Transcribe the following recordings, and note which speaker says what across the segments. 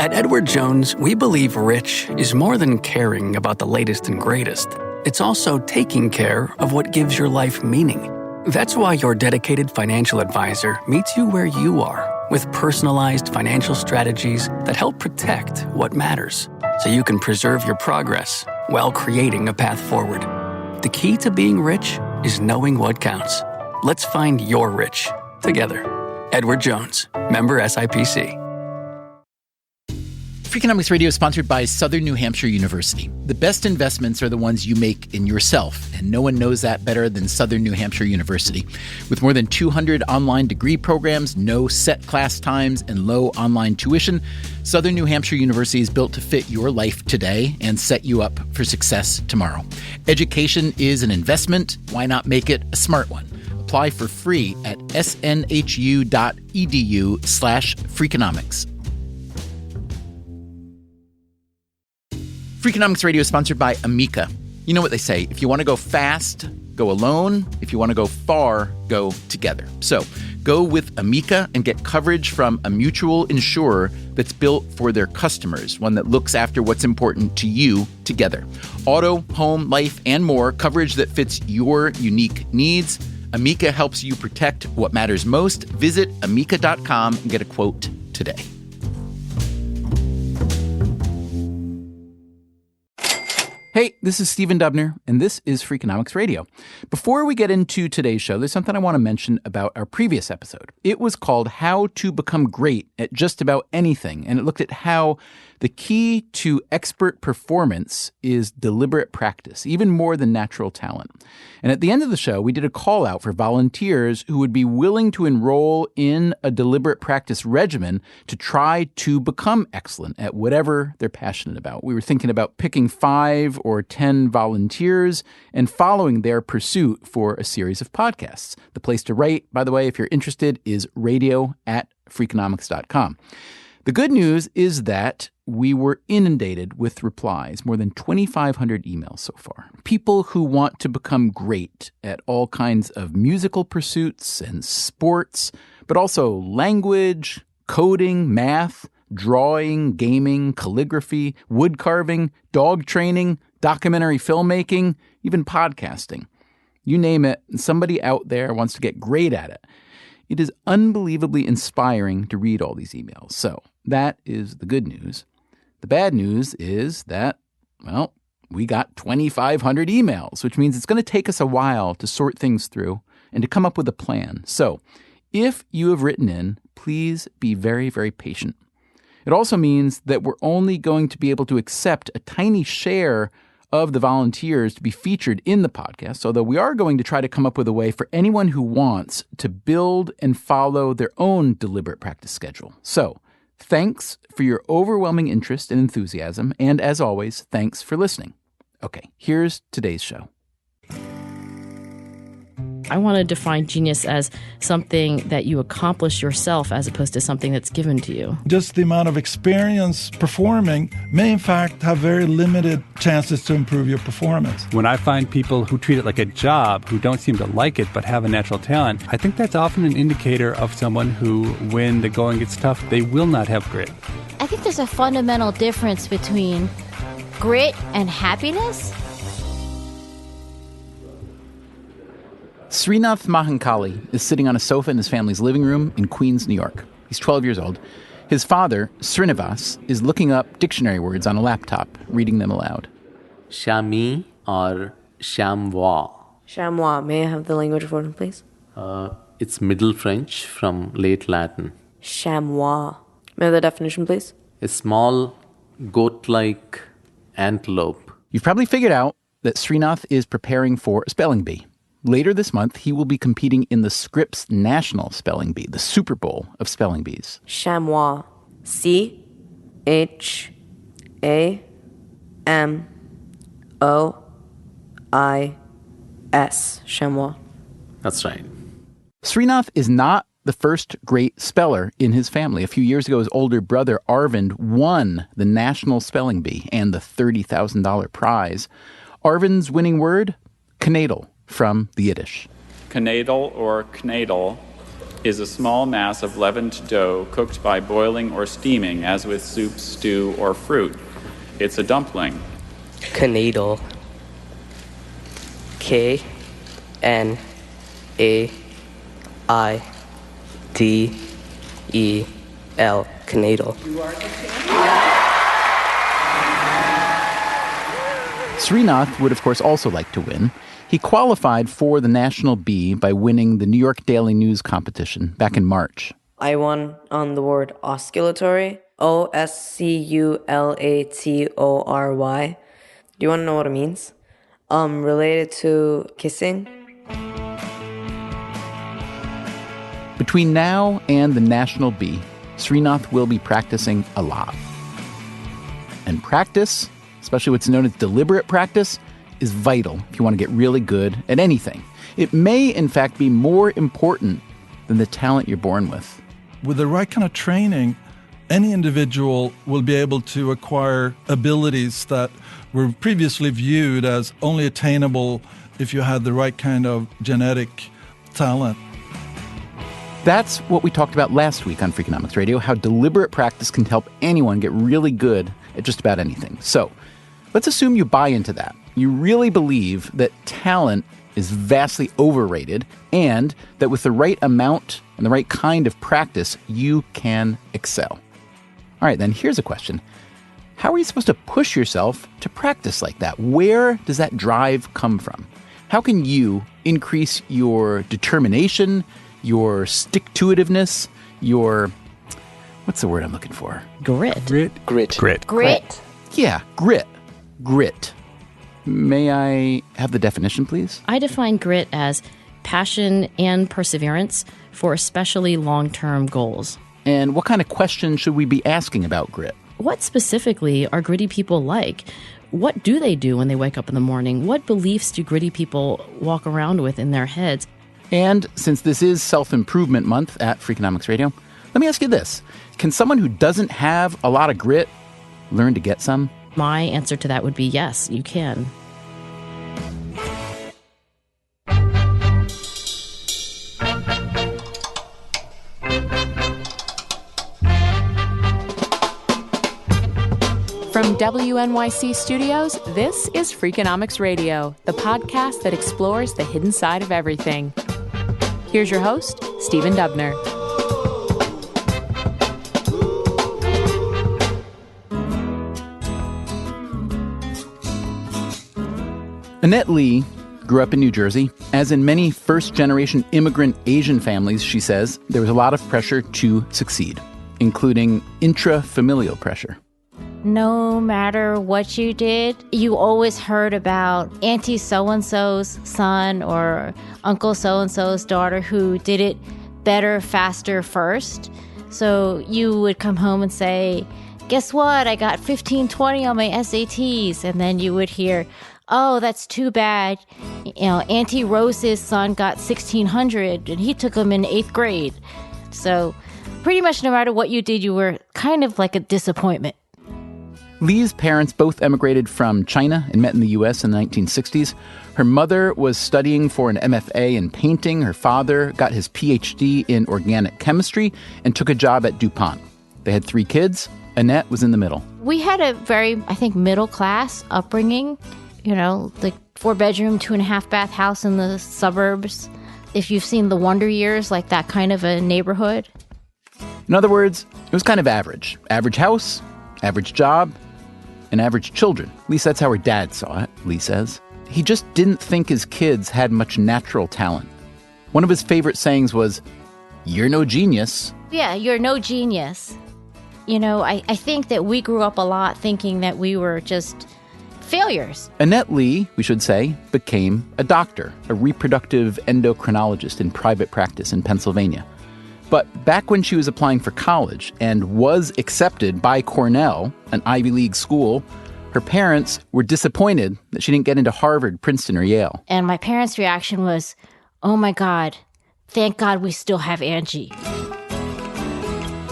Speaker 1: At Edward Jones, we believe rich is more than caring about the latest and greatest. It's also taking care of what gives your life meaning. That's why your dedicated financial advisor meets you where you are with personalized financial strategies that help protect what matters so you can preserve your progress while creating a path forward. The key to being rich is knowing what counts. Let's find your rich together. Edward Jones, member SIPC.
Speaker 2: Freakonomics Radio is sponsored by Southern New Hampshire University. The best investments are the ones you make in yourself, and no one knows that better than Southern New Hampshire University. With more than 200 online degree programs, no set class times, and low online tuition, Southern New Hampshire University is built to fit your life today and set you up for success tomorrow. Education is an investment. Why not make it a smart one? Apply for free at snhu.edu/Freakonomics. Freakonomics Radio is sponsored by Amica. You know what they say, if you want to go fast, go alone. If you want to go far, go together. So go with Amica and get coverage from a mutual insurer that's built for their customers, one that looks after what's important to you together. Auto, home, life, and more, coverage that fits your unique needs. Amica helps you protect what matters most. Visit amica.com and get a quote today. Hey, this is Stephen Dubner, and this is Freakonomics Radio. Before we get into today's show, there's something I want to mention about our previous episode. It was called How to Become Great at Just About Anything, and it looked at how the key to expert performance is deliberate practice, even more than natural talent. And at the end of the show, we did a call out for volunteers who would be willing to enroll in a deliberate practice regimen to try to become excellent at whatever they're passionate about. We were thinking about picking 5 or 10 volunteers and following their pursuit for a series of podcasts. The place to write, by the way, if you're interested, is radio@freakonomics.com. The good news is that we were inundated with replies, more than 2,500 emails so far. People who want to become great at all kinds of musical pursuits and sports, but also language, coding, math, drawing, gaming, calligraphy, wood carving, dog training, documentary filmmaking, even podcasting. You name it, somebody out there wants to get great at it. It is unbelievably inspiring to read all these emails. So that is the good news. The bad news is that, well, we got 2,500 emails, which means it's going to take us a while to sort things through and to come up with a plan. So if you have written in, please be very, very patient. It also means that we're only going to be able to accept a tiny share of the volunteers to be featured in the podcast, although we are going to try to come up with a way for anyone who wants to build and follow their own deliberate practice schedule. So thanks for your overwhelming interest and enthusiasm, and as always, thanks for listening. Okay, here's today's show.
Speaker 3: I want to define genius as something that you accomplish yourself as opposed to something that's given to you.
Speaker 4: Just the amount of experience performing may in fact have very limited chances to improve your performance.
Speaker 5: When I find people who treat it like a job, who don't seem to like it but have a natural talent, I think that's often an indicator of someone who, when the going gets tough, they will not have grit.
Speaker 6: I think there's a fundamental difference between grit and happiness.
Speaker 2: Srinath Mahankali is sitting on a sofa in his family's living room in Queens, New York. He's 12 years old. His father, Srinivas, is looking up dictionary words on a laptop, reading them aloud.
Speaker 7: Shami or Shamwa?
Speaker 8: Chamois. May I have the language version, please?
Speaker 7: It's Middle French from late Latin.
Speaker 8: Chamois. May I have the definition, please?
Speaker 7: A small goat-like antelope.
Speaker 2: You've probably figured out that Srinath is preparing for a spelling bee. Later this month, he will be competing in the Scripps National Spelling Bee, the Super Bowl of spelling bees.
Speaker 8: Chamois. C-H-A-M-O-I-S. Chamois.
Speaker 7: That's right.
Speaker 2: Srinath is not the first great speller in his family. A few years ago, his older brother, Arvind, won the National Spelling Bee and the $30,000 prize. Arvind's winning word? Knadel, from the Yiddish.
Speaker 9: Knadel or knadel is a small mass of leavened dough cooked by boiling or steaming, as with soup, stew, or fruit. It's a dumpling.
Speaker 10: Kneadle. K-N-A-I-D-E-L. Kneadle.
Speaker 2: Srinath would, of course, also like to win. He qualified for the National B by winning the New York Daily News competition back in March.
Speaker 8: I won on the word osculatory. Osculatory. Do you want to know what it means? Related to kissing.
Speaker 2: Between now and the National B, Srinath will be practicing a lot. And practice, especially what's known as deliberate practice, is vital if you want to get really good at anything. It may, in fact, be more important than the talent you're born with.
Speaker 4: With the right kind of training, any individual will be able to acquire abilities that were previously viewed as only attainable if you had the right kind of genetic talent.
Speaker 2: That's what we talked about last week on Freakonomics Radio, how deliberate practice can help anyone get really good at just about anything. So let's assume you buy into that. You really believe that talent is vastly overrated and that with the right amount and the right kind of practice, you can excel. All right, then here's a question. How are you supposed to push yourself to practice like that? Where does that drive come from? How can you increase your determination, your stick-to-itiveness, your... what's the word I'm looking for?
Speaker 3: Grit.
Speaker 6: Grit.
Speaker 2: Yeah, grit. Grit. May I have the definition, please?
Speaker 3: I define grit as passion and perseverance for especially long-term goals.
Speaker 2: And what kind of questions should we be asking about grit?
Speaker 3: What specifically are gritty people like? What do they do when they wake up in the morning? What beliefs do gritty people walk around with in their heads?
Speaker 2: And since this is Self-Improvement Month at Freakonomics Radio, let me ask you this. Can someone who doesn't have a lot of grit learn to get some?
Speaker 3: My answer to that would be yes, you can.
Speaker 11: From WNYC Studios, this is Freakonomics Radio, the podcast that explores the hidden side of everything. Here's your host, Stephen Dubner.
Speaker 2: Annette Lee grew up in New Jersey. As in many first-generation immigrant Asian families, she says, there was a lot of pressure to succeed, including intra-familial pressure.
Speaker 6: No matter what you did, you always heard about Auntie so-and-so's son or Uncle so-and-so's daughter who did it better, faster, first. So you would come home and say, guess what? I got 1520 on my SATs. And then you would hear, oh, that's too bad. You know, Auntie Rose's son got 1600 and he took them in 8th grade. So pretty much no matter what you did, you were kind of like a disappointment.
Speaker 2: Lee's parents both emigrated from China and met in the U.S. in the 1960s. Her mother was studying for an MFA in painting. Her father got his Ph.D. in organic chemistry and took a job at DuPont. They had 3 kids. Annette was in the middle.
Speaker 6: We had a very, I think, middle-class upbringing. You know, the 4-bedroom, 2.5-bath house in the suburbs. If you've seen The Wonder Years, like that kind of a neighborhood.
Speaker 2: In other words, it was kind of average. Average house, average job, and average children. At least that's how her dad saw it, Lee says. He just didn't think his kids had much natural talent. One of his favorite sayings was, "You're no genius."
Speaker 6: Yeah, you're no genius. You know, I think that we grew up a lot thinking that we were just failures.
Speaker 2: Annette Lee, we should say, became a doctor, a reproductive endocrinologist in private practice in Pennsylvania. But back when she was applying for college and was accepted by Cornell, an Ivy League school, her parents were disappointed that she didn't get into Harvard, Princeton, or Yale.
Speaker 6: And my parents' reaction was, oh my God, thank God we still have Angie.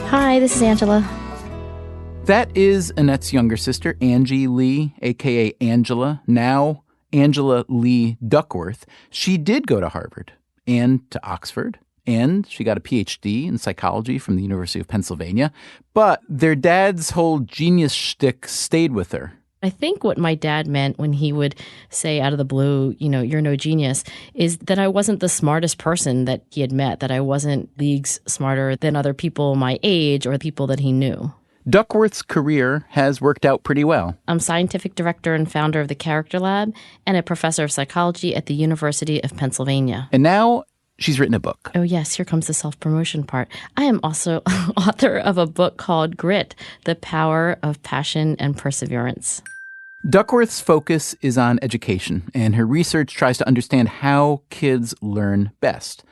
Speaker 3: Hi, this is Angela.
Speaker 2: That is Annette's younger sister, Angie Lee, a.k.a. Angela, now Angela Lee Duckworth. She did go to Harvard and to Oxford and she got a PhD in psychology from the University of Pennsylvania. But their dad's whole genius shtick stayed with her.
Speaker 3: I think what my dad meant when he would say out of the blue, you're no genius, is that I wasn't the smartest person that he had met, that I wasn't leagues smarter than other people my age or people that he knew.
Speaker 2: Duckworth's career has worked out pretty well.
Speaker 3: I'm scientific director and founder of the Character Lab and a professor of psychology at the University of Pennsylvania.
Speaker 2: And now she's written a book.
Speaker 3: Oh, yes. Here comes the self-promotion part. I am also author of a book called Grit, The Power of Passion and Perseverance.
Speaker 2: Duckworth's focus is on education, and her research tries to understand how kids learn best.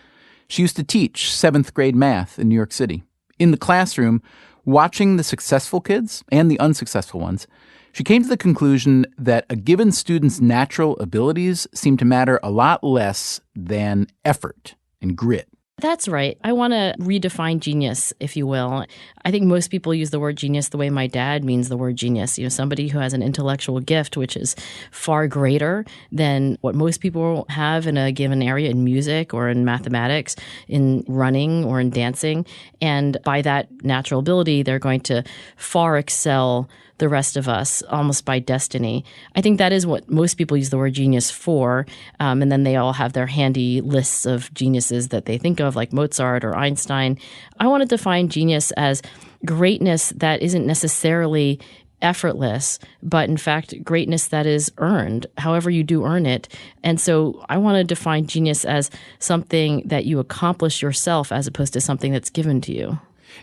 Speaker 2: She used to teach 7th grade math in New York City. In the classroom, watching the successful kids and the unsuccessful ones, she came to the conclusion that a given student's natural abilities seem to matter a lot less than effort and grit.
Speaker 3: That's right. I want to redefine genius, if you will. I think most people use the word genius the way my dad means the word genius. Somebody who has an intellectual gift, which is far greater than what most people have in a given area in music or in mathematics, in running or in dancing. And by that natural ability, they're going to far excel the rest of us almost by destiny. I think that is what most people use the word genius for. And then they all have their handy lists of geniuses that they think of, like Mozart or Einstein. I want to define genius as greatness that isn't necessarily effortless, but in fact, greatness that is earned, however you do earn it. And so I want to define genius as something that you accomplish yourself as opposed to something that's given to you.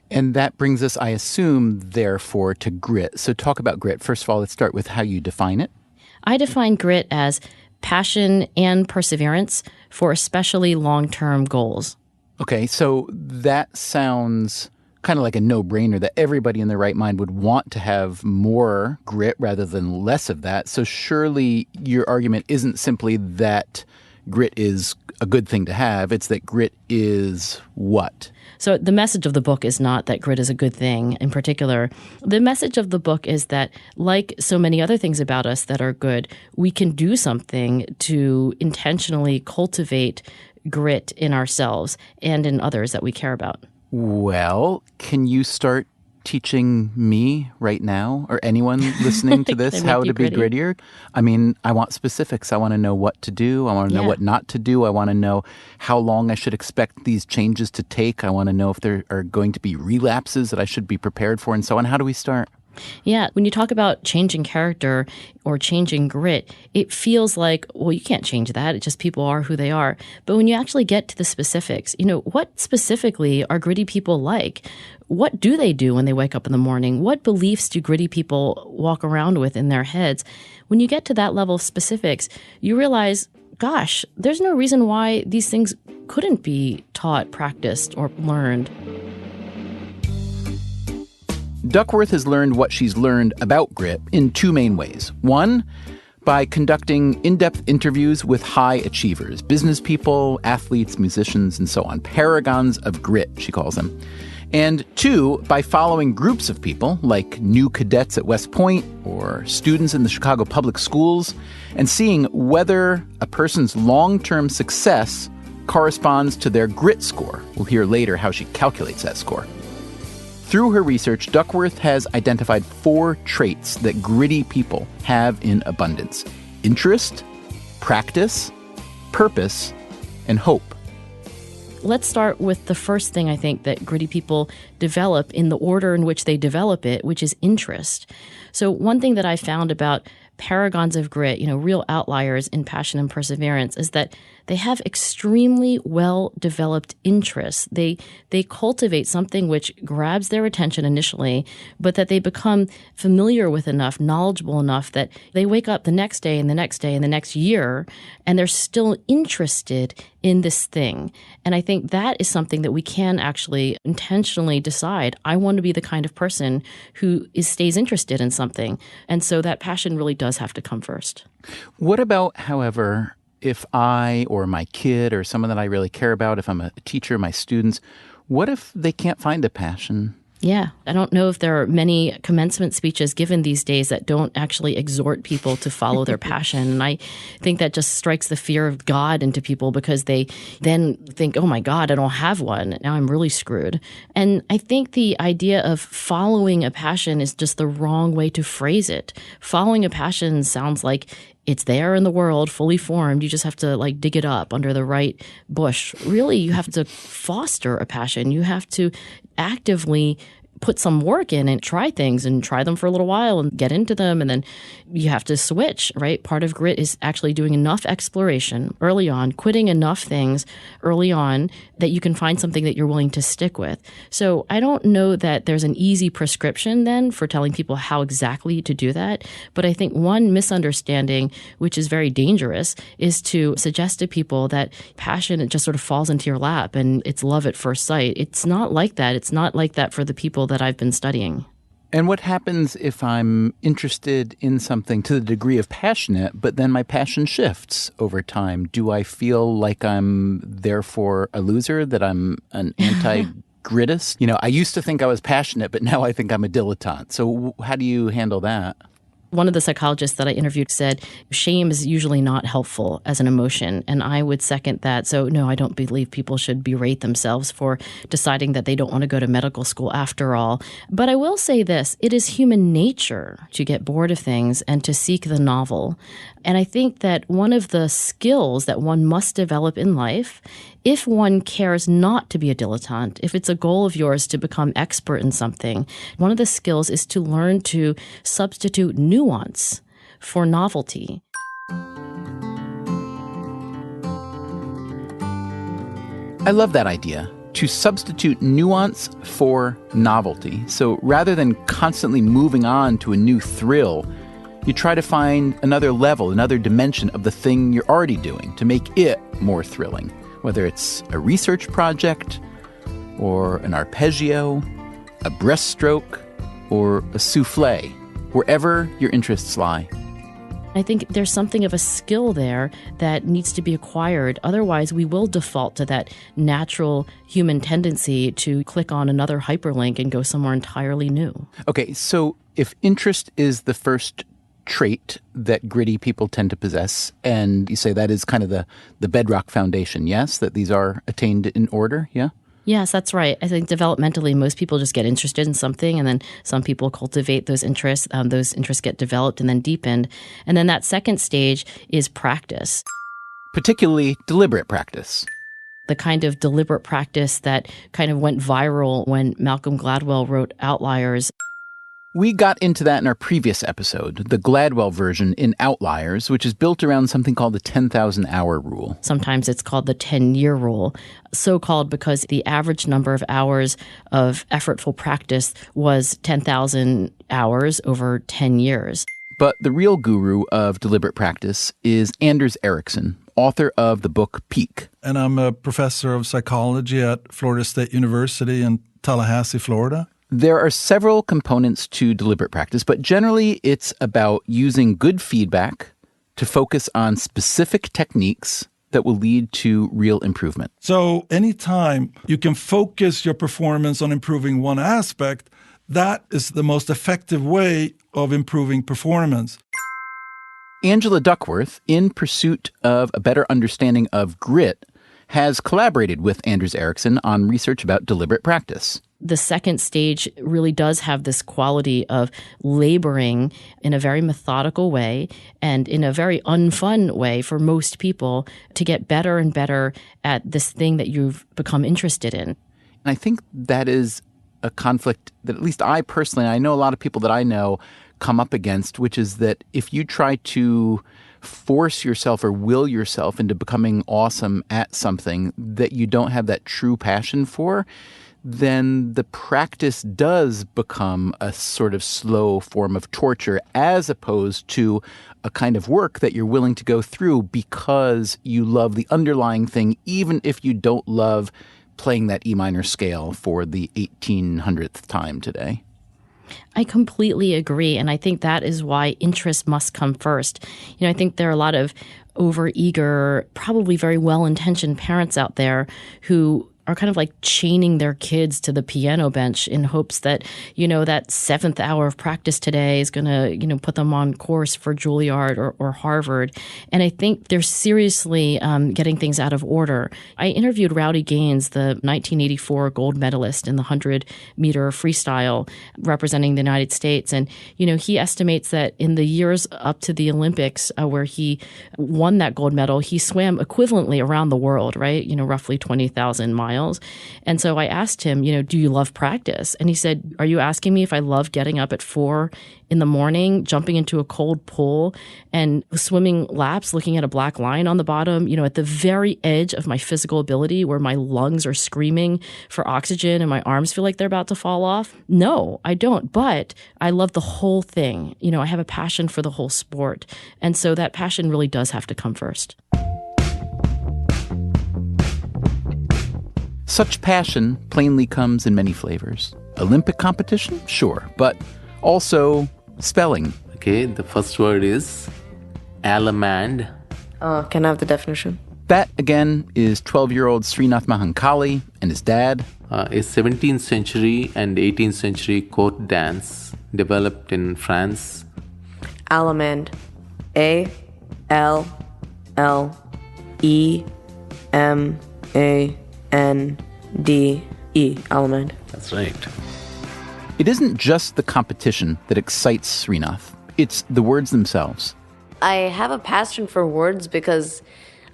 Speaker 2: And that brings us, I assume, therefore, to grit. So talk about grit. First of all, let's start with how you define it.
Speaker 3: I define grit as passion and perseverance for especially long-term goals.
Speaker 2: Okay, so that sounds kind of like a no-brainer that everybody in their right mind would want to have more grit rather than less of that. So surely your argument isn't simply that grit is a good thing to have. It's that grit is what?
Speaker 3: So the message of the book is not that grit is a good thing in particular. The message of the book is that, like so many other things about us that are good, we can do something to intentionally cultivate grit in ourselves and in others that we care about.
Speaker 2: Well, can you start teaching me right now or anyone listening to this how to be grittier? I mean, I want specifics. I want to know what to do. I want to know what not to do. I want to know how long I should expect these changes to take. I want to know if there are going to be relapses that I should be prepared for and so on. How do we start?
Speaker 3: Yeah, when you talk about changing character or changing grit, it feels like, well, you can't change that. It's just people are who they are. But when you actually get to the specifics, what specifically are gritty people like? What do they do when they wake up in the morning? What beliefs do gritty people walk around with in their heads? When you get to that level of specifics, you realize, gosh, there's no reason why these things couldn't be taught, practiced, or learned.
Speaker 2: Duckworth has learned what she's learned about grit in two main ways. One, by conducting in-depth interviews with high achievers, business people, athletes, musicians, and so on. Paragons of grit, she calls them. And two, by following groups of people, like new cadets at West Point or students in the Chicago public schools, and seeing whether a person's long-term success corresponds to their grit score. We'll hear later how she calculates that score. Through her research, Duckworth has identified 4 traits that gritty people have in abundance: interest, practice, purpose, and hope.
Speaker 3: Let's start with the first thing I think that gritty people develop in the order in which they develop it, which is interest. So one thing that I found about paragons of grit, real outliers in passion and perseverance, is that they have extremely well-developed interests. They cultivate something which grabs their attention initially, but that they become familiar with enough, knowledgeable enough that they wake up the next day and the next day and the next year, and they're still interested in this thing. And I think that is something that we can actually intentionally decide. I want to be the kind of person who stays interested in something. And so that passion really does have to come first.
Speaker 2: What about, however, if I or my kid or someone that I really care about, if I'm a teacher, my students, what if they can't find a passion
Speaker 3: Yeah. I don't know if there are many commencement speeches given these days that don't actually exhort people to follow their passion. And I think that just strikes the fear of God into people because they then think, oh my God, I don't have one. Now I'm really screwed. And I think the idea of following a passion is just the wrong way to phrase it. Following a passion sounds like it's there in the world, fully formed. You just have to dig it up under the right bush. Really, you have to foster a passion. You have to actively put some work in and try things and try them for a little while and get into them. And then you have to switch, right? Part of grit is actually doing enough exploration early on, quitting enough things early on that you can find something that you're willing to stick with. So I don't know that there's an easy prescription then for telling people how exactly to do that. But I think one misunderstanding, which is very dangerous, is to suggest to people that passion, it just sort of falls into your lap and it's love at first sight. It's not like that. It's not like that for the people that I've been studying.
Speaker 2: And what happens if I'm interested in something to the degree of passionate, but then my passion shifts over time? Do I feel like I'm therefore a loser, that I'm an anti-grittist? I used to think I was passionate, but now I think I'm a dilettante. So how do you handle that?
Speaker 3: One of the psychologists that I interviewed said shame is usually not helpful as an emotion, and I would second that. So no, I don't believe people should berate themselves for deciding that they don't want to go to medical school after all. But I will say this, it is human nature to get bored of things and to seek the novel. And I think that one of the skills that one must develop in life, if one cares not to be a dilettante, if it's a goal of yours to become expert in something, one of the skills is to learn to substitute nuance for novelty.
Speaker 2: I love that idea, to substitute nuance for novelty. So rather than constantly moving on to a new thrill, you try to find another level, another dimension of the thing you're already doing to make it more thrilling, whether it's a research project or an arpeggio, a breaststroke, or a souffle, wherever your interests lie.
Speaker 3: I think there's something of a skill there that needs to be acquired. Otherwise, we will default to that natural human tendency to click on another hyperlink and go somewhere entirely new.
Speaker 2: Okay, so if interest is the first trait that gritty people tend to possess, and you say that is kind of the bedrock foundation, yes? That these are attained in order, yeah?
Speaker 3: Yes, that's right. I think developmentally, most people just get interested in something, and then some people cultivate those interests. Those interests get developed and then deepened. And then that second stage is practice.
Speaker 2: Particularly deliberate practice.
Speaker 3: The kind of deliberate practice that kind of went viral when Malcolm Gladwell wrote Outliers.
Speaker 2: We got into that in our previous episode, the Gladwell version in Outliers, which is built around something called the 10,000-hour rule.
Speaker 3: Sometimes it's called the 10-year rule, so called because the average number of hours of effortful practice was 10,000 hours over 10 years.
Speaker 2: But the real guru of deliberate practice is Anders Ericsson, author of the book Peak.
Speaker 4: And I'm a professor of psychology at Florida State University in Tallahassee, Florida.
Speaker 2: There are several components to deliberate practice, but generally it's about using good feedback to focus on specific techniques that will lead to real improvement.
Speaker 4: So anytime you can focus your performance on improving one aspect, that is the most effective way of improving performance.
Speaker 2: Angela Duckworth, in pursuit of a better understanding of grit, has collaborated with Anders Ericsson on research about deliberate practice.
Speaker 3: The second stage really does have this quality of laboring in a very methodical way and in a very unfun way for most people to get better and better at this thing that you've become interested in.
Speaker 2: And I think that is a conflict that at least I personally, I know a lot of people that I know come up against, which is that if you try to force yourself or will yourself into becoming awesome at something that you don't have that true passion for, then the practice does become a sort of slow form of torture as opposed to a kind of work that you're willing to go through because you love the underlying thing, even if you don't love playing that E minor scale for the 1800th time today.
Speaker 3: I completely agree. And I think that is why interest must come first. I think there are a lot of overeager, probably very well-intentioned parents out there who are kind of like chaining their kids to the piano bench in hopes that, that 7th hour of practice today is going to, put them on course for Juilliard or Harvard. And I think they're seriously getting things out of order. I interviewed Rowdy Gaines, the 1984 gold medalist in the 100-meter freestyle representing the United States. And, he estimates that in the years up to the Olympics where he won that gold medal, he swam equivalently around the world, right? Roughly 20,000 miles. And so I asked him, do you love practice? And he said, are you asking me if I love getting up at 4 in the morning, jumping into a cold pool and swimming laps, looking at a black line on the bottom, at the very edge of my physical ability where my lungs are screaming for oxygen and my arms feel like they're about to fall off? No, I don't. But I love the whole thing. I have a passion for the whole sport. And so that passion really does have to come first.
Speaker 2: Such passion plainly comes in many flavors. Olympic competition? Sure. But also spelling.
Speaker 7: Okay, the first word is allemande.
Speaker 8: Can I have the definition?
Speaker 2: That, again, is 12-year-old Srinath Mahankali and his dad.
Speaker 7: A 17th century and 18th century court dance developed in France.
Speaker 8: Allemande. A-L-L-E-M-A-N-D-E. Allemande.
Speaker 7: That's right.
Speaker 2: It isn't just the competition that excites Srinath. It's the words themselves.
Speaker 8: I have a passion for words because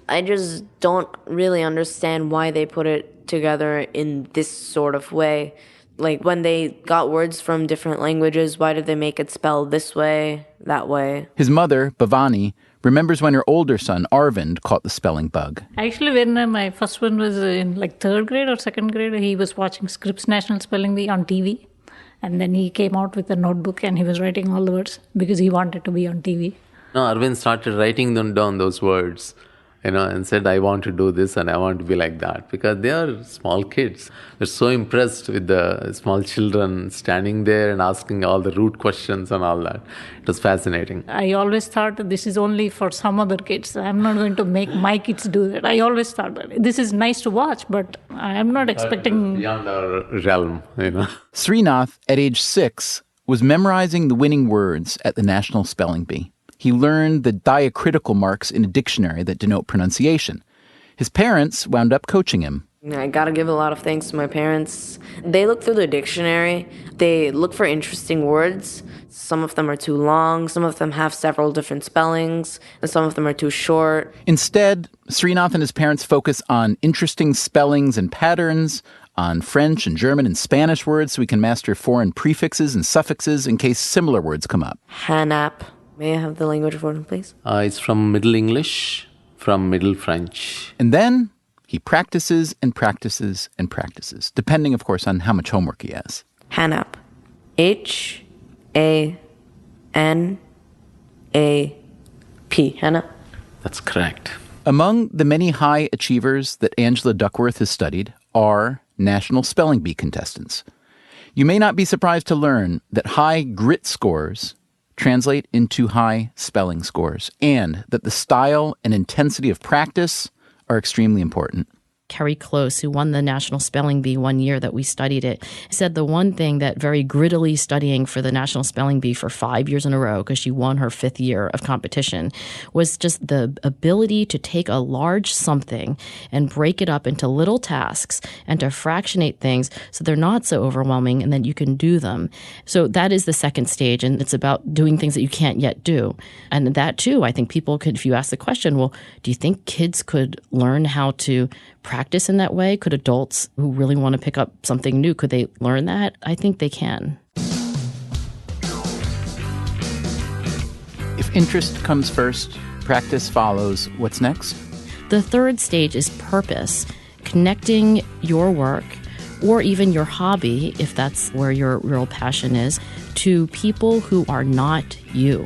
Speaker 8: I just don't really understand why they put it together in this sort of way. Like when they got words from different languages, why did they make it spelled this way, that way?
Speaker 2: His mother, Bhavani, remembers when her older son, Arvind, caught the spelling bug.
Speaker 12: Actually, when my first one was in like 3rd grade or 2nd grade, he was watching Scripps National Spelling Bee on TV. And then he came out with a notebook and he was writing all the words because he wanted to be on TV.
Speaker 7: No, Arvind started writing them down, those words, and said, I want to do this and I want to be like that. Because they are small kids. They're so impressed with the small children standing there and asking all the root questions and all that. It was fascinating.
Speaker 12: I always thought that this is only for some other kids. I'm not going to make my kids do that. I always thought that this is nice to watch, but I'm not expecting...
Speaker 7: Beyond our realm,
Speaker 2: Srinath, at age 6, was memorizing the winning words at the National Spelling Bee. He learned the diacritical marks in a dictionary that denote pronunciation. His parents wound up coaching him.
Speaker 8: I gotta give a lot of thanks to my parents. They look through the dictionary. They look for interesting words. Some of them are too long. Some of them have several different spellings. And some of them are too short.
Speaker 2: Instead, Srinath and his parents focus on interesting spellings and patterns, on French and German and Spanish words so we can master foreign prefixes and suffixes in case similar words come up.
Speaker 8: Hanap. May I have the language for it, please?
Speaker 7: It's from Middle English, from Middle French.
Speaker 2: And then he practices and practices and practices, depending, of course, on how much homework he has.
Speaker 8: Hanap. H-A-N-A-P. Hanap.
Speaker 7: That's correct.
Speaker 2: Among the many high achievers that Angela Duckworth has studied are National Spelling Bee contestants. You may not be surprised to learn that high grit scores translate into high spelling scores, and that the style and intensity of practice are extremely important.
Speaker 3: Kerry Close, who won the National Spelling Bee one year that we studied it, said the one thing that very grittily studying for the National Spelling Bee for 5 years in a row, because she won her 5th year of competition, was just the ability to take a large something and break it up into little tasks and to fractionate things so they're not so overwhelming and then you can do them. So that is the second stage, and it's about doing things that you can't yet do. And that too, I think people could, if you ask the question, well, do you think kids could learn how to practice in that way? Could adults who really want to pick up something new, could they learn that? I think they can.
Speaker 2: If interest comes first, practice follows. What's next?
Speaker 3: The third stage is purpose, connecting your work or even your hobby, if that's where your real passion is, to people who are not you.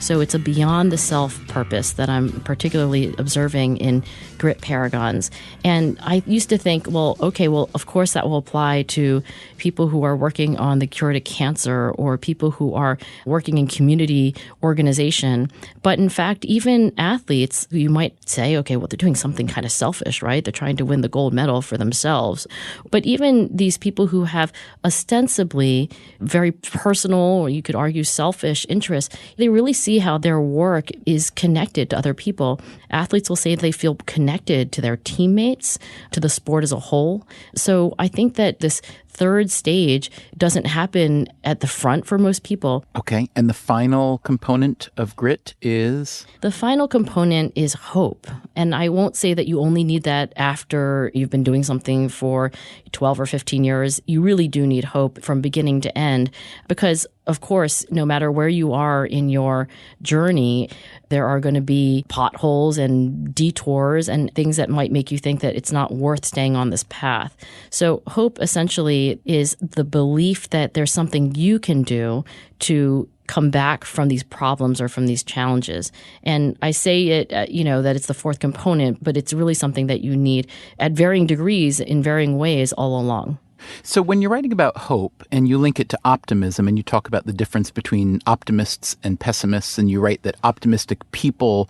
Speaker 3: So it's a beyond the self purpose that I'm particularly observing in grit paragons. And I used to think, well, okay, well, of course that will apply to people who are working on the cure to cancer or people who are working in community organization. But in fact, even athletes, you might say, okay, well, they're doing something kind of selfish, right? They're trying to win the gold medal for themselves. But even these people who have ostensibly very personal, or you could argue selfish interests, they really see how their work is connected to other people. Athletes will say they feel connected to their teammates, to the sport as a whole. So I think that this third stage doesn't happen at the front for most people.
Speaker 2: Okay, and the final component of grit is?
Speaker 3: The final component is hope. And I won't say that you only need that after you've been doing something for 12 or 15 years. You really do need hope from beginning to end because, of course, no matter where you are in your journey, there are going to be potholes and detours and things that might make you think that it's not worth staying on this path. So hope essentially is the belief that there's something you can do to come back from these problems or from these challenges. And I say it, that it's the fourth component, but it's really something that you need at varying degrees in varying ways all along.
Speaker 2: So when you're writing about hope and you link it to optimism and you talk about the difference between optimists and pessimists and you write that optimistic people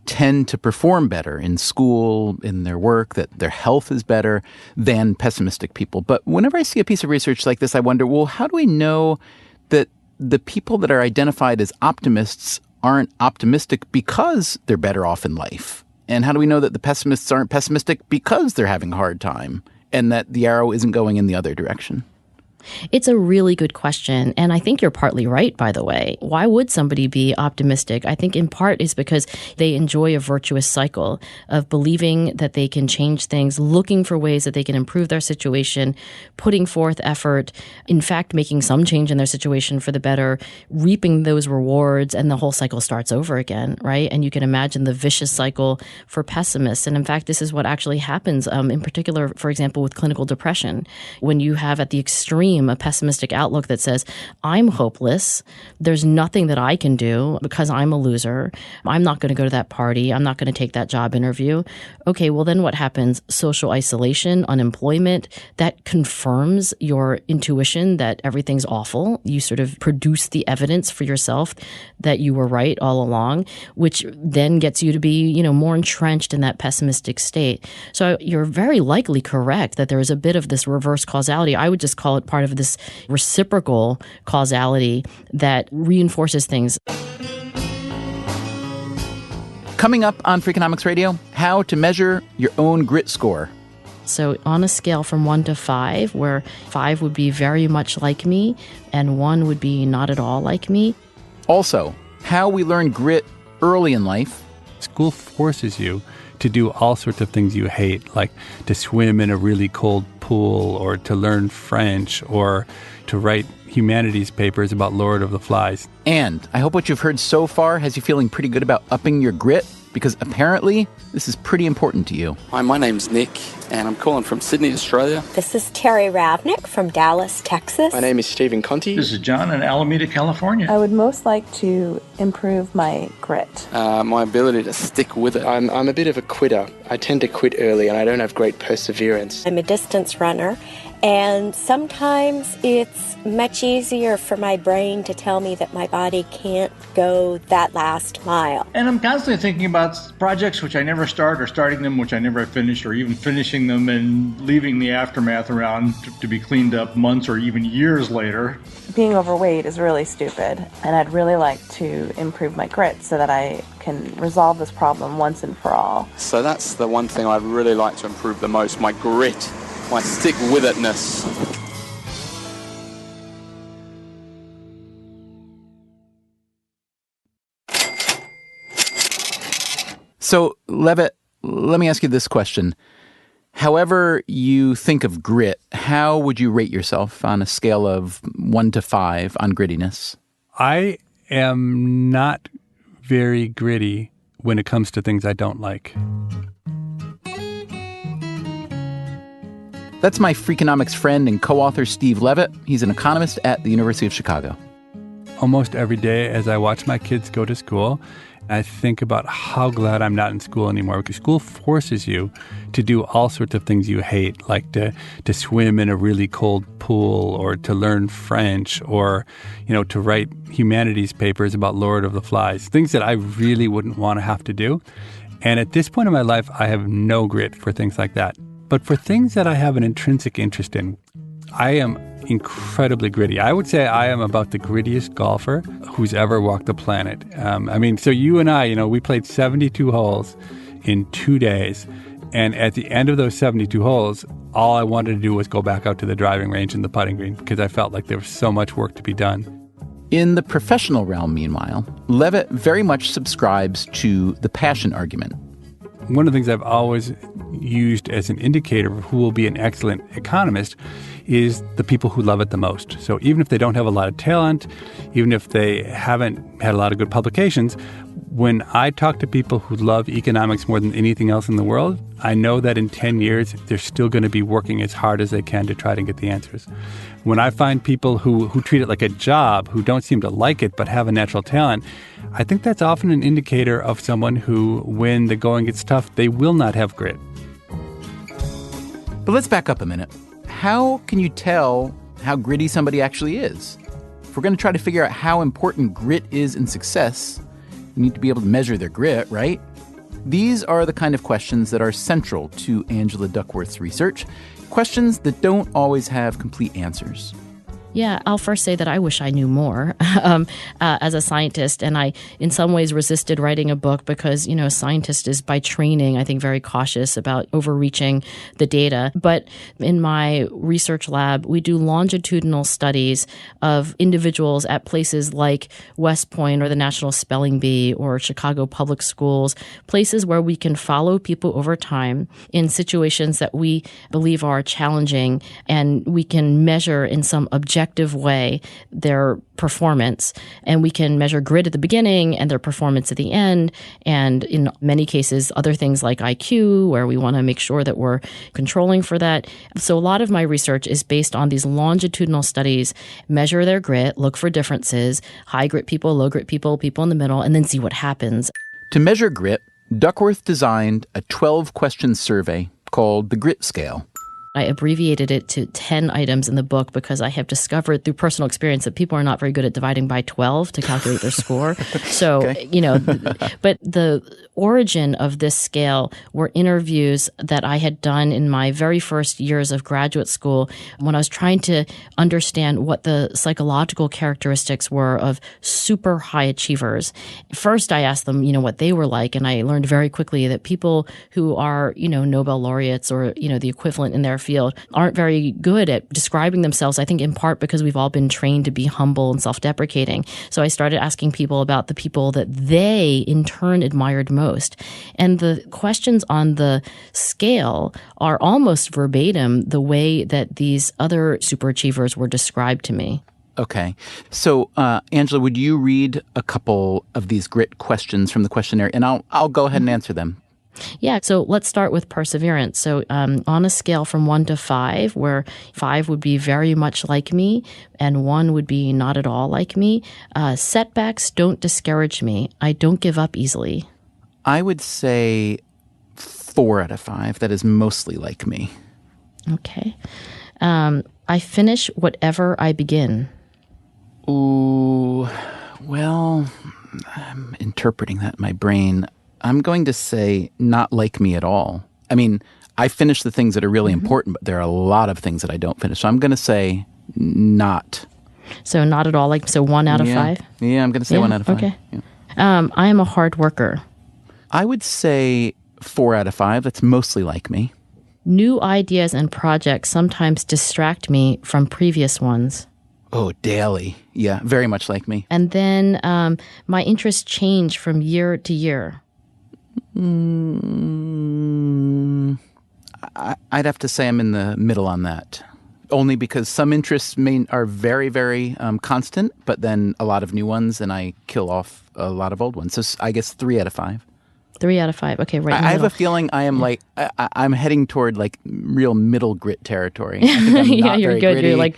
Speaker 2: tend to perform better in school, in their work, that their health is better than pessimistic people. But whenever I see a piece of research like this, I wonder, well, how do we know that the people that are identified as optimists aren't optimistic because they're better off in life? And how do we know that the pessimists aren't pessimistic because they're having a hard time and that the arrow isn't going in the other direction?
Speaker 3: It's a really good question. And I think you're partly right, by the way. Why would somebody be optimistic? I think in part is because they enjoy a virtuous cycle of believing that they can change things, looking for ways that they can improve their situation, putting forth effort, in fact, making some change in their situation for the better, reaping those rewards, and the whole cycle starts over again, right? And you can imagine the vicious cycle for pessimists. And in fact, this is what actually happens, in particular, for example, with clinical depression. When you have at the extreme a pessimistic outlook that says, I'm hopeless, there's nothing that I can do because I'm a loser, I'm not going to go to that party, I'm not going to take that job interview. Okay, well then what happens? Social isolation, unemployment, that confirms your intuition that everything's awful. You sort of produce the evidence for yourself that you were right all along, which then gets you to be, more entrenched in that pessimistic state. So you're very likely correct that there is a bit of this reverse causality. I would just call it part of this reciprocal causality that reinforces things.
Speaker 2: Coming up on Freakonomics Radio, how to measure your own grit score.
Speaker 3: So on a scale from 1 to 5, where 5 would be very much like me and 1 would be not at all like me.
Speaker 2: Also, how we learn grit early in life.
Speaker 5: School forces you to do all sorts of things you hate, like to swim in a really cold pool or to learn French or to write humanities papers about Lord of the Flies.
Speaker 2: And I hope what you've heard so far has you feeling pretty good about upping your grit, because apparently this is pretty important to you.
Speaker 13: Hi, my name's Nick, and I'm calling from Sydney, Australia.
Speaker 14: This is Terry Ravnick from Dallas, Texas.
Speaker 13: My name is Stephen Conti.
Speaker 15: This is John in Alameda, California.
Speaker 16: I would most like to improve my grit.
Speaker 13: My ability to stick with it. I'm a bit of a quitter. I tend to quit early, and I don't have great perseverance.
Speaker 14: I'm a distance runner, and sometimes it's much easier for my brain to tell me that my body can't go that last mile.
Speaker 15: And I'm constantly thinking about projects which I never start, or starting them which I never finish, or even finishing them and leaving the aftermath around to be cleaned up months or even years later.
Speaker 16: Being overweight is really stupid, and I'd really like to improve my grit so that I can resolve this problem once and for all.
Speaker 13: So that's the one thing I'd really like to improve the most, my grit, my stick-with-itness.
Speaker 2: So, Levitt, let me ask you this question. However you think of grit, how would you rate yourself on a scale of 1 to 5 on grittiness?
Speaker 5: I am not very gritty when it comes to things I don't like.
Speaker 2: That's my Freakonomics friend and co-author Steve Levitt. He's an economist at the University of Chicago.
Speaker 5: almost every day as I watch my kids go to school. I think about how glad I'm not in school anymore, because school forces you to do all sorts of things you hate, like to swim in a really cold pool, or to learn French, or, to write humanities papers about Lord of the Flies, things that I really wouldn't want to have to do. And at this point in my life, I have no grit for things like that. But for things that I have an intrinsic interest in, I am incredibly gritty. I would say I am about the grittiest golfer who's ever walked the planet. So you and I, we played 72 holes in 2 days. And at the end of those 72 holes, all I wanted to do was go back out to the driving range and the putting green, because I felt like there was so much work to be done.
Speaker 2: In the professional realm, meanwhile, Levitt very much subscribes to the passion argument.
Speaker 5: One of the things I've always used as an indicator of who will be an excellent economist is the people who love it the most. So even if they don't have a lot of talent, even if they haven't had a lot of good publications, when I talk to people who love economics more than anything else in the world, I know that in 10 years, they're still going to be working as hard as they can to try to get the answers. When I find people who treat it like a job, who don't seem to like it but have a natural talent, I think that's often an indicator of someone who, when the going gets tough, they will not have grit.
Speaker 2: But let's back up a minute. How can you tell how gritty somebody actually is? If we're going to try to figure out how important grit is in success, we need to be able to measure their grit, right? These are the kind of questions that are central to Angela Duckworth's research, questions that don't always have complete answers.
Speaker 3: Yeah, I'll first say that I wish I knew more as a scientist, and I, in some ways, resisted writing a book because, a scientist is by training, I think, very cautious about overreaching the data. But in my research lab, we do longitudinal studies of individuals at places like West Point or the National Spelling Bee or Chicago Public Schools, places where we can follow people over time in situations that we believe are challenging, and we can measure in some objective way their performance, and we can measure grit at the beginning and their performance at the end, and in many cases other things like IQ, where we want to make sure that we're controlling for that. So a lot of my research is based on these longitudinal studies, measure their grit, look for differences, high grit people, low grit people, people in the middle, and then see what happens.
Speaker 2: To measure grit, Duckworth designed a 12-question survey called the Grit Scale.
Speaker 3: I abbreviated it to 10 items in the book because I have discovered through personal experience that people are not very good at dividing by 12 to calculate their score. So, but the origin of this scale were interviews that I had done in my very first years of graduate school when I was trying to understand what the psychological characteristics were of super high achievers. First, I asked them, what they were like, and I learned very quickly that people who are, Nobel laureates or, the equivalent in their field aren't very good at describing themselves, I think in part because we've all been trained to be humble and self-deprecating. So I started asking people about the people that they in turn admired most. And the questions on the scale are almost verbatim the way that these other superachievers were described to me.
Speaker 2: Okay. So, Angela, would you read a couple of these grit questions from the questionnaire? And I'll go ahead and answer them.
Speaker 3: Yeah, so let's start with perseverance. So on a scale from 1 to 5, where 5 would be very much like me and 1 would be not at all like me, setbacks don't discourage me. I don't give up easily.
Speaker 2: I would say 4 out of 5. That is mostly like me.
Speaker 3: Okay. I finish whatever I begin.
Speaker 2: Ooh, well, I'm interpreting that in my brain. I'm going to say not like me at all. I mean, I finish the things that are really important, but there are a lot of things that I don't finish. So I'm going to say not.
Speaker 3: So not at all like, so 1 out of 5?
Speaker 2: Yeah, I'm going to say 1 out of 5.
Speaker 3: Okay.
Speaker 2: Yeah.
Speaker 3: I am a hard worker.
Speaker 2: I would say 4 out of 5. That's mostly like me.
Speaker 3: New ideas and projects sometimes distract me from previous ones.
Speaker 2: Oh, daily. Yeah, very much like me.
Speaker 3: And then my interests change from year to year.
Speaker 2: I'd have to say I'm in the middle on that. Only because some interests are very, very constant, but then a lot of new ones, and I kill off a lot of old ones. So I guess 3 out of 5.
Speaker 3: 3 out of 5. Okay, right.
Speaker 2: I have a feeling I am I'm heading toward like real middle grit territory. I think I'm not
Speaker 3: you're
Speaker 2: very
Speaker 3: good.
Speaker 2: Gritty.
Speaker 3: You're like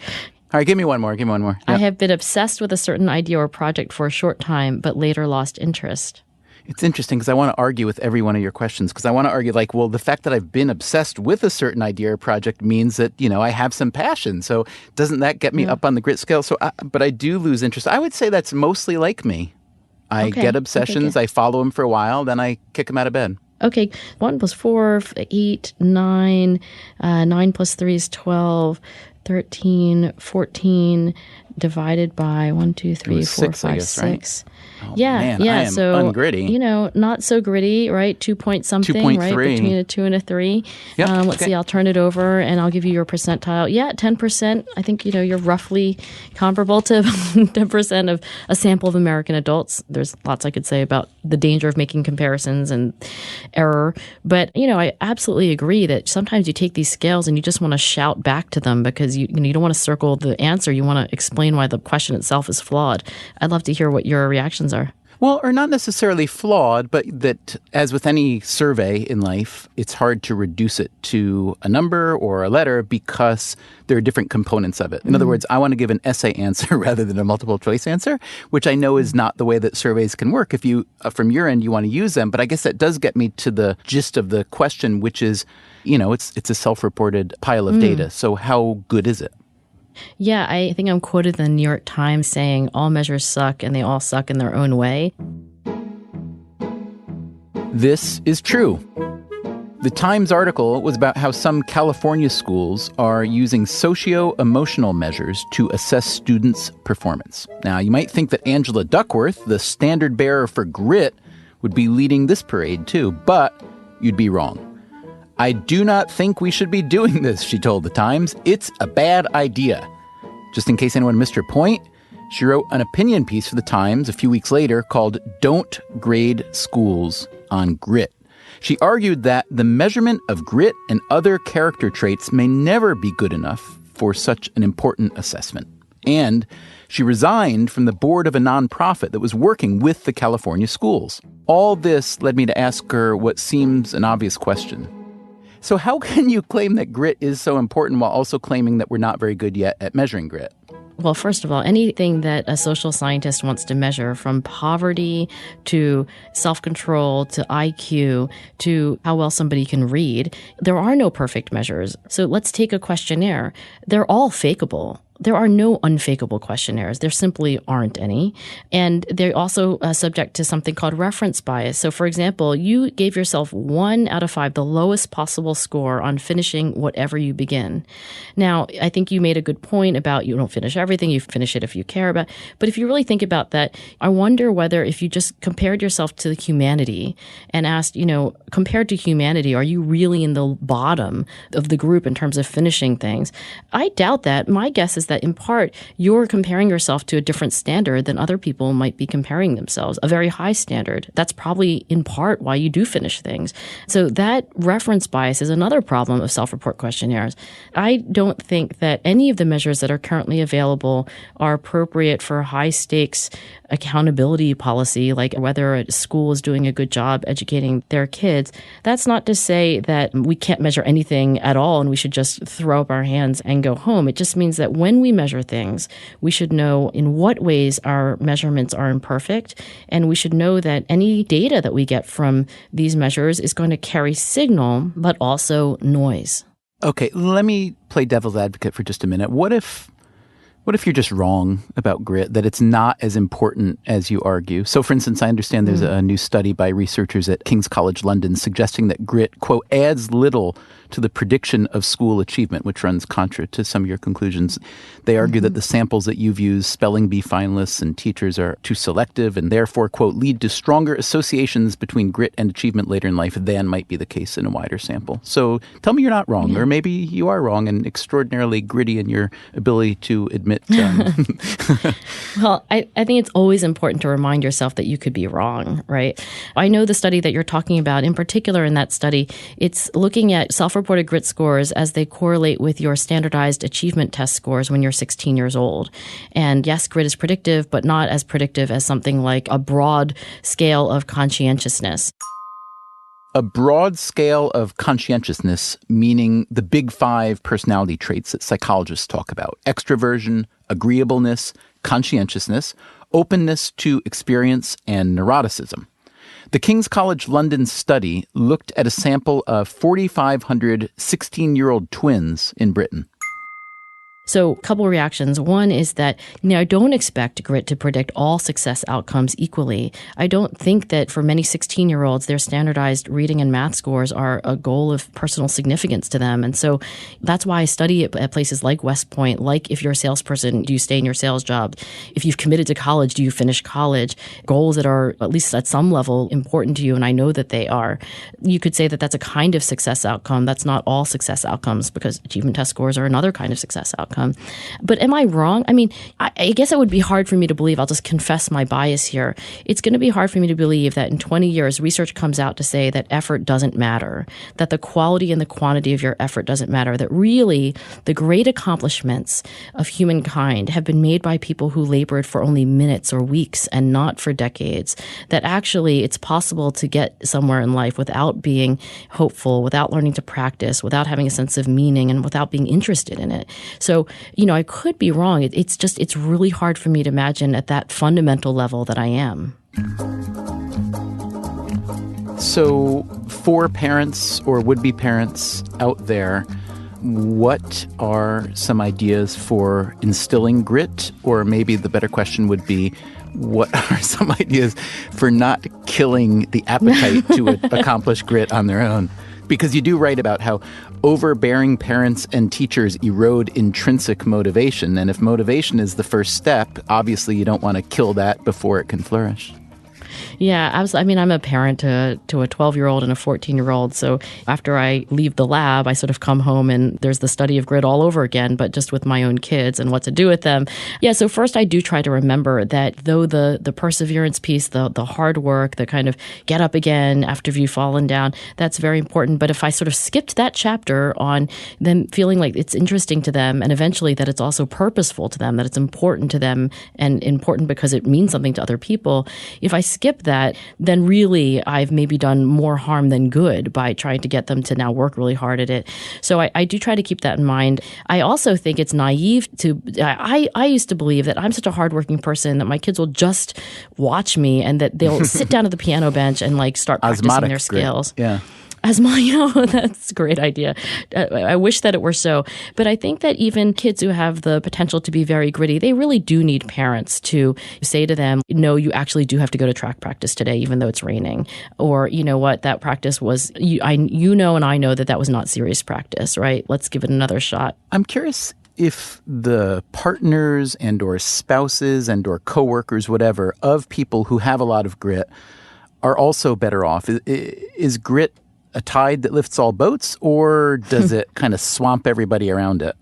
Speaker 2: All right, give me one more. Yeah.
Speaker 3: I have been obsessed with a certain idea or project for a short time, but later lost interest.
Speaker 2: It's interesting because I want to argue with every one of your questions because I want to argue like, well, the fact that I've been obsessed with a certain idea or project means that, I have some passion. So doesn't that get me up on the grit scale? But I do lose interest. I would say that's mostly like me. I get obsessions. I follow them for a while. Then I kick them out of bed.
Speaker 3: Okay. 1 + 4, 8, 9. 9 + 3 is 12. 13, 14 divided by 1, 2, 3, 4, 5, 6.
Speaker 2: Right? Oh,
Speaker 3: yeah,
Speaker 2: man,
Speaker 3: yeah.
Speaker 2: I am
Speaker 3: so
Speaker 2: ungritty.
Speaker 3: Not so gritty, right? 2 point something,
Speaker 2: 2.3.
Speaker 3: right? Between a 2 and a 3.
Speaker 2: Yep.
Speaker 3: Let's see. I'll turn it over and I'll give you your percentile. Yeah, 10%. I think you're roughly comparable to 10% of a sample of American adults. There's lots I could say about the danger of making comparisons and error, but I absolutely agree that sometimes you take these scales and you just want to shout back to them because you don't want to circle the answer. You want to explain why the question itself is flawed. I'd love to hear what your reactions are.
Speaker 2: Well, or not necessarily flawed, but that as with any survey in life, it's hard to reduce it to a number or a letter because there are different components of it. In other words, I want to give an essay answer rather than a multiple choice answer, which I know is not the way that surveys can work. If you, from your end, you want to use them. But I guess that does get me to the gist of the question, which is, it's a self-reported pile of data. So how good is it?
Speaker 3: Yeah, I think I'm quoted in the New York Times saying all measures suck and they all suck in their own way.
Speaker 2: This is true. The Times article was about how some California schools are using socio-emotional measures to assess students' performance. Now, you might think that Angela Duckworth, the standard bearer for grit, would be leading this parade too, but you'd be wrong. I do not think we should be doing this, she told the Times. It's a bad idea. Just in case anyone missed her point, she wrote an opinion piece for the Times a few weeks later called Don't Grade Schools on Grit. She argued that the measurement of grit and other character traits may never be good enough for such an important assessment. And she resigned from the board of a nonprofit that was working with the California schools. All this led me to ask her what seems an obvious question. So how can you claim that grit is so important while also claiming that we're not very good yet at measuring grit?
Speaker 3: Well, first of all, anything that a social scientist wants to measure, from poverty to self-control to IQ to how well somebody can read, there are no perfect measures. So let's take a questionnaire. They're all fakeable. There are no unfakeable questionnaires. There simply aren't any. And they're also subject to something called reference bias. So, for example, you gave yourself 1 out of 5, the lowest possible score on finishing whatever you begin. Now, I think you made a good point about you don't finish everything, you finish it if you care about. But if you really think about that, I wonder whether if you just compared yourself to humanity and asked, compared to humanity, are you really in the bottom of the group in terms of finishing things? I doubt that. My guess is that in part, you're comparing yourself to a different standard than other people might be comparing themselves, a very high standard. That's probably in part why you do finish things. So that reference bias is another problem of self-report questionnaires. I don't think that any of the measures that are currently available are appropriate for high-stakes accountability policy, like whether a school is doing a good job educating their kids. That's not to say that we can't measure anything at all and we should just throw up our hands and go home. It just means that when we measure things, we should know in what ways our measurements are imperfect, and we should know that any data that we get from these measures is going to carry signal, but also noise.
Speaker 2: Okay, let me play devil's advocate for just a minute. What if you're just wrong about grit, that it's not as important as you argue? So, for instance, I understand there's a new study by researchers at King's College London suggesting that grit, quote, adds little to the prediction of school achievement, which runs contra to some of your conclusions. They argue that the samples that you've used, spelling bee finalists and teachers, are too selective and therefore, quote, lead to stronger associations between grit and achievement later in life than might be the case in a wider sample. So tell me you're not wrong, or maybe you are wrong and extraordinarily gritty in your ability to admit.
Speaker 3: Well, I think it's always important to remind yourself that you could be wrong, right? I know the study that you're talking about. In particular, in that study, it's looking at self-reported grit scores as they correlate with your standardized achievement test scores when you're 16 years old. And yes, grit is predictive, but not as predictive as something like a broad scale of conscientiousness.
Speaker 2: a broad scale of conscientiousness, meaning the big 5 personality traits that psychologists talk about: extroversion, agreeableness, conscientiousness, openness to experience, and neuroticism. The King's College London study looked at a sample of 4,500 16-year-old twins in Britain.
Speaker 3: So a couple of reactions. One is that, I don't expect grit to predict all success outcomes equally. I don't think that for many 16-year-olds, their standardized reading and math scores are a goal of personal significance to them. And so that's why I study at places like West Point. Like, if you're a salesperson, do you stay in your sales job? If you've committed to college, do you finish college? Goals that are, at least at some level, important to you, and I know that they are. You could say that that's a kind of success outcome. That's not all success outcomes, because achievement test scores are another kind of success outcome. But am I wrong? I guess it would be hard for me to believe. I'll just confess my bias here. It's going to be hard for me to believe that in 20 years, research comes out to say that effort doesn't matter, that the quality and the quantity of your effort doesn't matter, that really the great accomplishments of humankind have been made by people who labored for only minutes or weeks and not for decades, that actually it's possible to get somewhere in life without being hopeful, without learning to practice, without having a sense of meaning, and without being interested in it. So, I could be wrong. It's really hard for me to imagine at that fundamental level that I am.
Speaker 2: So, for parents or would-be parents out there, what are some ideas for instilling grit? Or maybe the better question would be, what are some ideas for not killing the appetite to accomplish grit on their own? Because you do write about how overbearing parents and teachers erode intrinsic motivation. And if motivation is the first step, obviously you don't want to kill that before it can flourish.
Speaker 3: Yeah, absolutely. I'm a parent to a 12-year-old and a 14-year-old. So after I leave the lab, I sort of come home and there's the study of grit all over again, but just with my own kids and what to do with them. Yeah, so first I do try to remember that though the perseverance piece, the hard work, the kind of get up again after you've fallen down, that's very important. But if I sort of skipped that chapter on them feeling like it's interesting to them, and eventually that it's also purposeful to them, that it's important to them and important because it means something to other people, if I skip that, then really I've maybe done more harm than good by trying to get them to now work really hard at it. So I do try to keep that in mind. I also think it's naive to, I used to believe that I'm such a hardworking person that my kids will just watch me and that they'll sit down at the piano bench and start practicing their scales.
Speaker 2: Grit. Yeah.
Speaker 3: That's a great idea. I wish that it were so. But I think that even kids who have the potential to be very gritty, they really do need parents to say to them, no, you actually do have to go to track practice today, even though it's raining. Or, you know what, that practice was, and I know that was not serious practice, right? Let's give it another shot.
Speaker 2: I'm curious if the partners and or spouses and or coworkers, whatever, of people who have a lot of grit are also better off. Is grit a tide that lifts all boats, or does it kind of swamp everybody around it?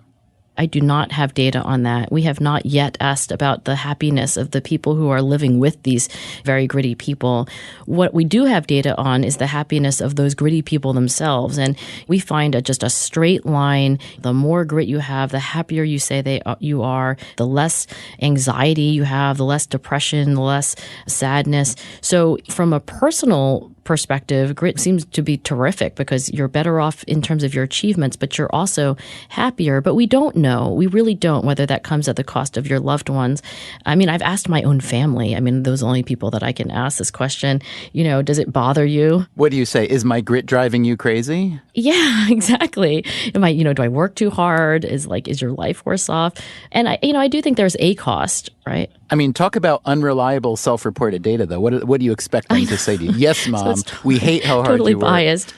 Speaker 3: I do not have data on that. We have not yet asked about the happiness of the people who are living with these very gritty people. What we do have data on is the happiness of those gritty people themselves. And we find just a straight line. The more grit you have, the happier you say you are, the less anxiety you have, the less depression, the less sadness. So from a personal perspective, grit seems to be terrific because you're better off in terms of your achievements, but you're also happier. But we don't know. We really don't, whether that comes at the cost of your loved ones. I've asked my own family. Those are the only people that I can ask this question. Does it bother you?
Speaker 2: What do you say? Is my grit driving you crazy?
Speaker 3: Yeah, exactly. Do I work too hard? Is your life worse off? And I do think there's a cost, right?
Speaker 2: Talk about unreliable self-reported data, though. What do you expect them to say to you? Yes, Mom, we hate how hard
Speaker 3: totally
Speaker 2: you work.
Speaker 3: Biased.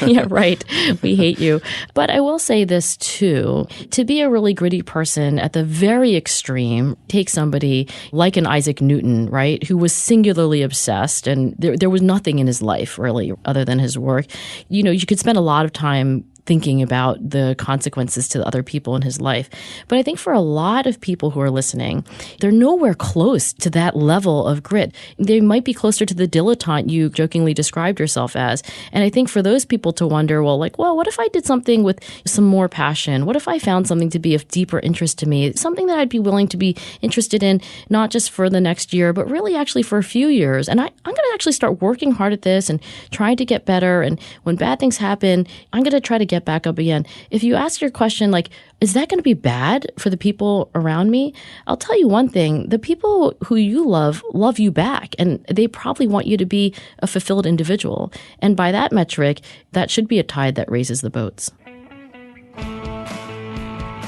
Speaker 3: Yeah, right. We hate you. But I will say this, too. To be a really gritty person at the very extreme, take somebody like an Isaac Newton, right, who was singularly obsessed, and there was nothing in his life, really, other than his work. You could spend a lot of time thinking about the consequences to other people in his life. But I think for a lot of people who are listening, they're nowhere close to that level of grit. They might be closer to the dilettante you jokingly described yourself as. And I think for those people to wonder, well, what if I did something with some more passion? What if I found something to be of deeper interest to me? Something that I'd be willing to be interested in, not just for the next year, but really actually for a few years. And I'm going to actually start working hard at this and trying to get better. And when bad things happen, I'm going to try to get back up again. If you ask your question, is that going to be bad for the people around me? I'll tell you one thing. The people who you love you back, and they probably want you to be a fulfilled individual. And by that metric, that should be a tide that raises the boats.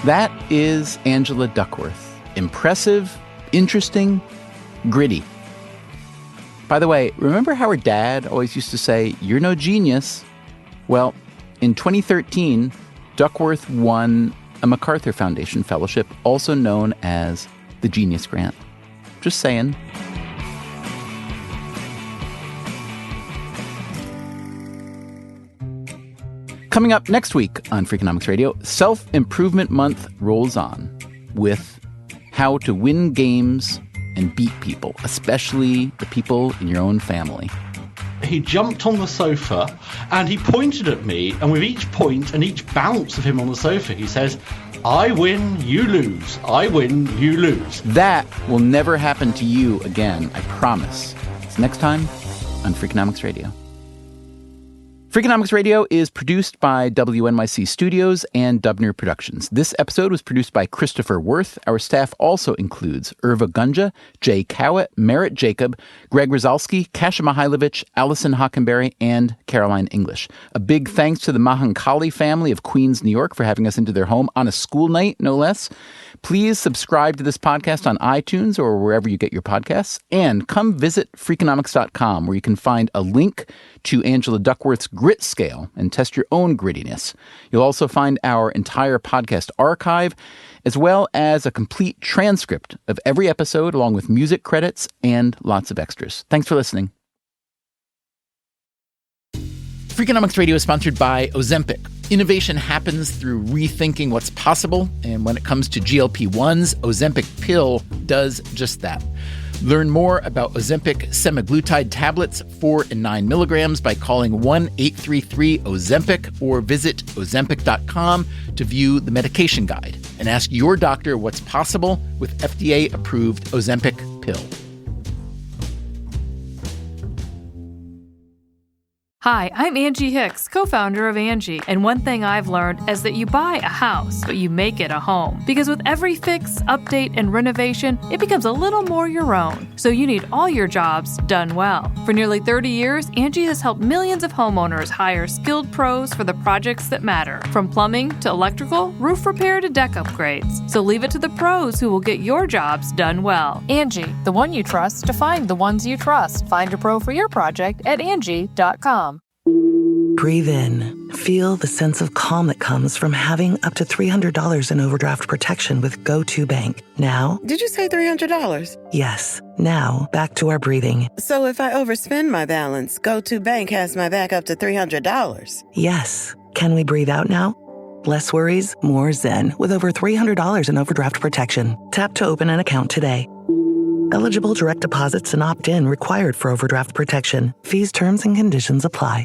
Speaker 2: That is Angela Duckworth. Impressive, interesting, gritty. By the way, remember how her dad always used to say, "You're no genius"? Well, in 2013, Duckworth won a MacArthur Foundation Fellowship, also known as the Genius Grant. Just saying. Coming up next week on Freakonomics Radio, Self-Improvement Month rolls on with how to win games and beat people, especially the people in your own family.
Speaker 17: He jumped on the sofa and he pointed at me, and with each point and each bounce of him on the sofa, he says, "I win, you lose. I win, you lose."
Speaker 2: That will never happen to you again, I promise. It's next time on Freakonomics Radio. Freakonomics Radio is produced by WNYC Studios and Dubner Productions. This episode was produced by Christopher Worth. Our staff also includes Irva Gunja, Jay Cowett, Merritt Jacob, Greg Rozalski, Kasia Mihailovich, Allison Hockenberry, and Caroline English. A big thanks to the Mahankali family of Queens, New York for having us into their home on a school night, no less. Please subscribe to this podcast on iTunes or wherever you get your podcasts. And come visit Freakonomics.com, where you can find a link to Angela Duckworth's grit scale and test your own grittiness. You'll also find our entire podcast archive, as well as a complete transcript of every episode, along with music credits and lots of extras. Thanks for listening. Freakonomics Radio is sponsored by Ozempic. Innovation happens through rethinking what's possible, and when it comes to GLP-1s, Ozempic pill does just that. Learn more about Ozempic semaglutide tablets, 4 and 9 milligrams, by calling 1-833-OZEMPIC or visit Ozempic.com to view the medication guide and ask your doctor what's possible with FDA-approved Ozempic pill.
Speaker 18: Hi, I'm Angie Hicks, co-founder of Angie, and one thing I've learned is that you buy a house, but you make it a home. Because with every fix, update, and renovation, it becomes a little more your own. So you need all your jobs done well. For nearly 30 years, Angie has helped millions of homeowners hire skilled pros for the projects that matter. From plumbing to electrical, roof repair to deck upgrades. So leave it to the pros who will get your jobs done well.
Speaker 11: Angie, the one you trust to find the ones you trust. Find a pro for your project at Angie.com.
Speaker 19: Breathe in. Feel the sense of calm that comes from having up to $300 in overdraft protection with GoToBank. Now...
Speaker 20: Did you say $300?
Speaker 19: Yes. Now, back to our breathing.
Speaker 20: So if I overspend my balance, GoToBank has my back up to $300?
Speaker 19: Yes. Can we breathe out now? Less worries, more zen, with over $300 in overdraft protection. Tap to open an account today. Eligible direct deposits and opt-in required for overdraft protection. Fees, terms, and conditions apply.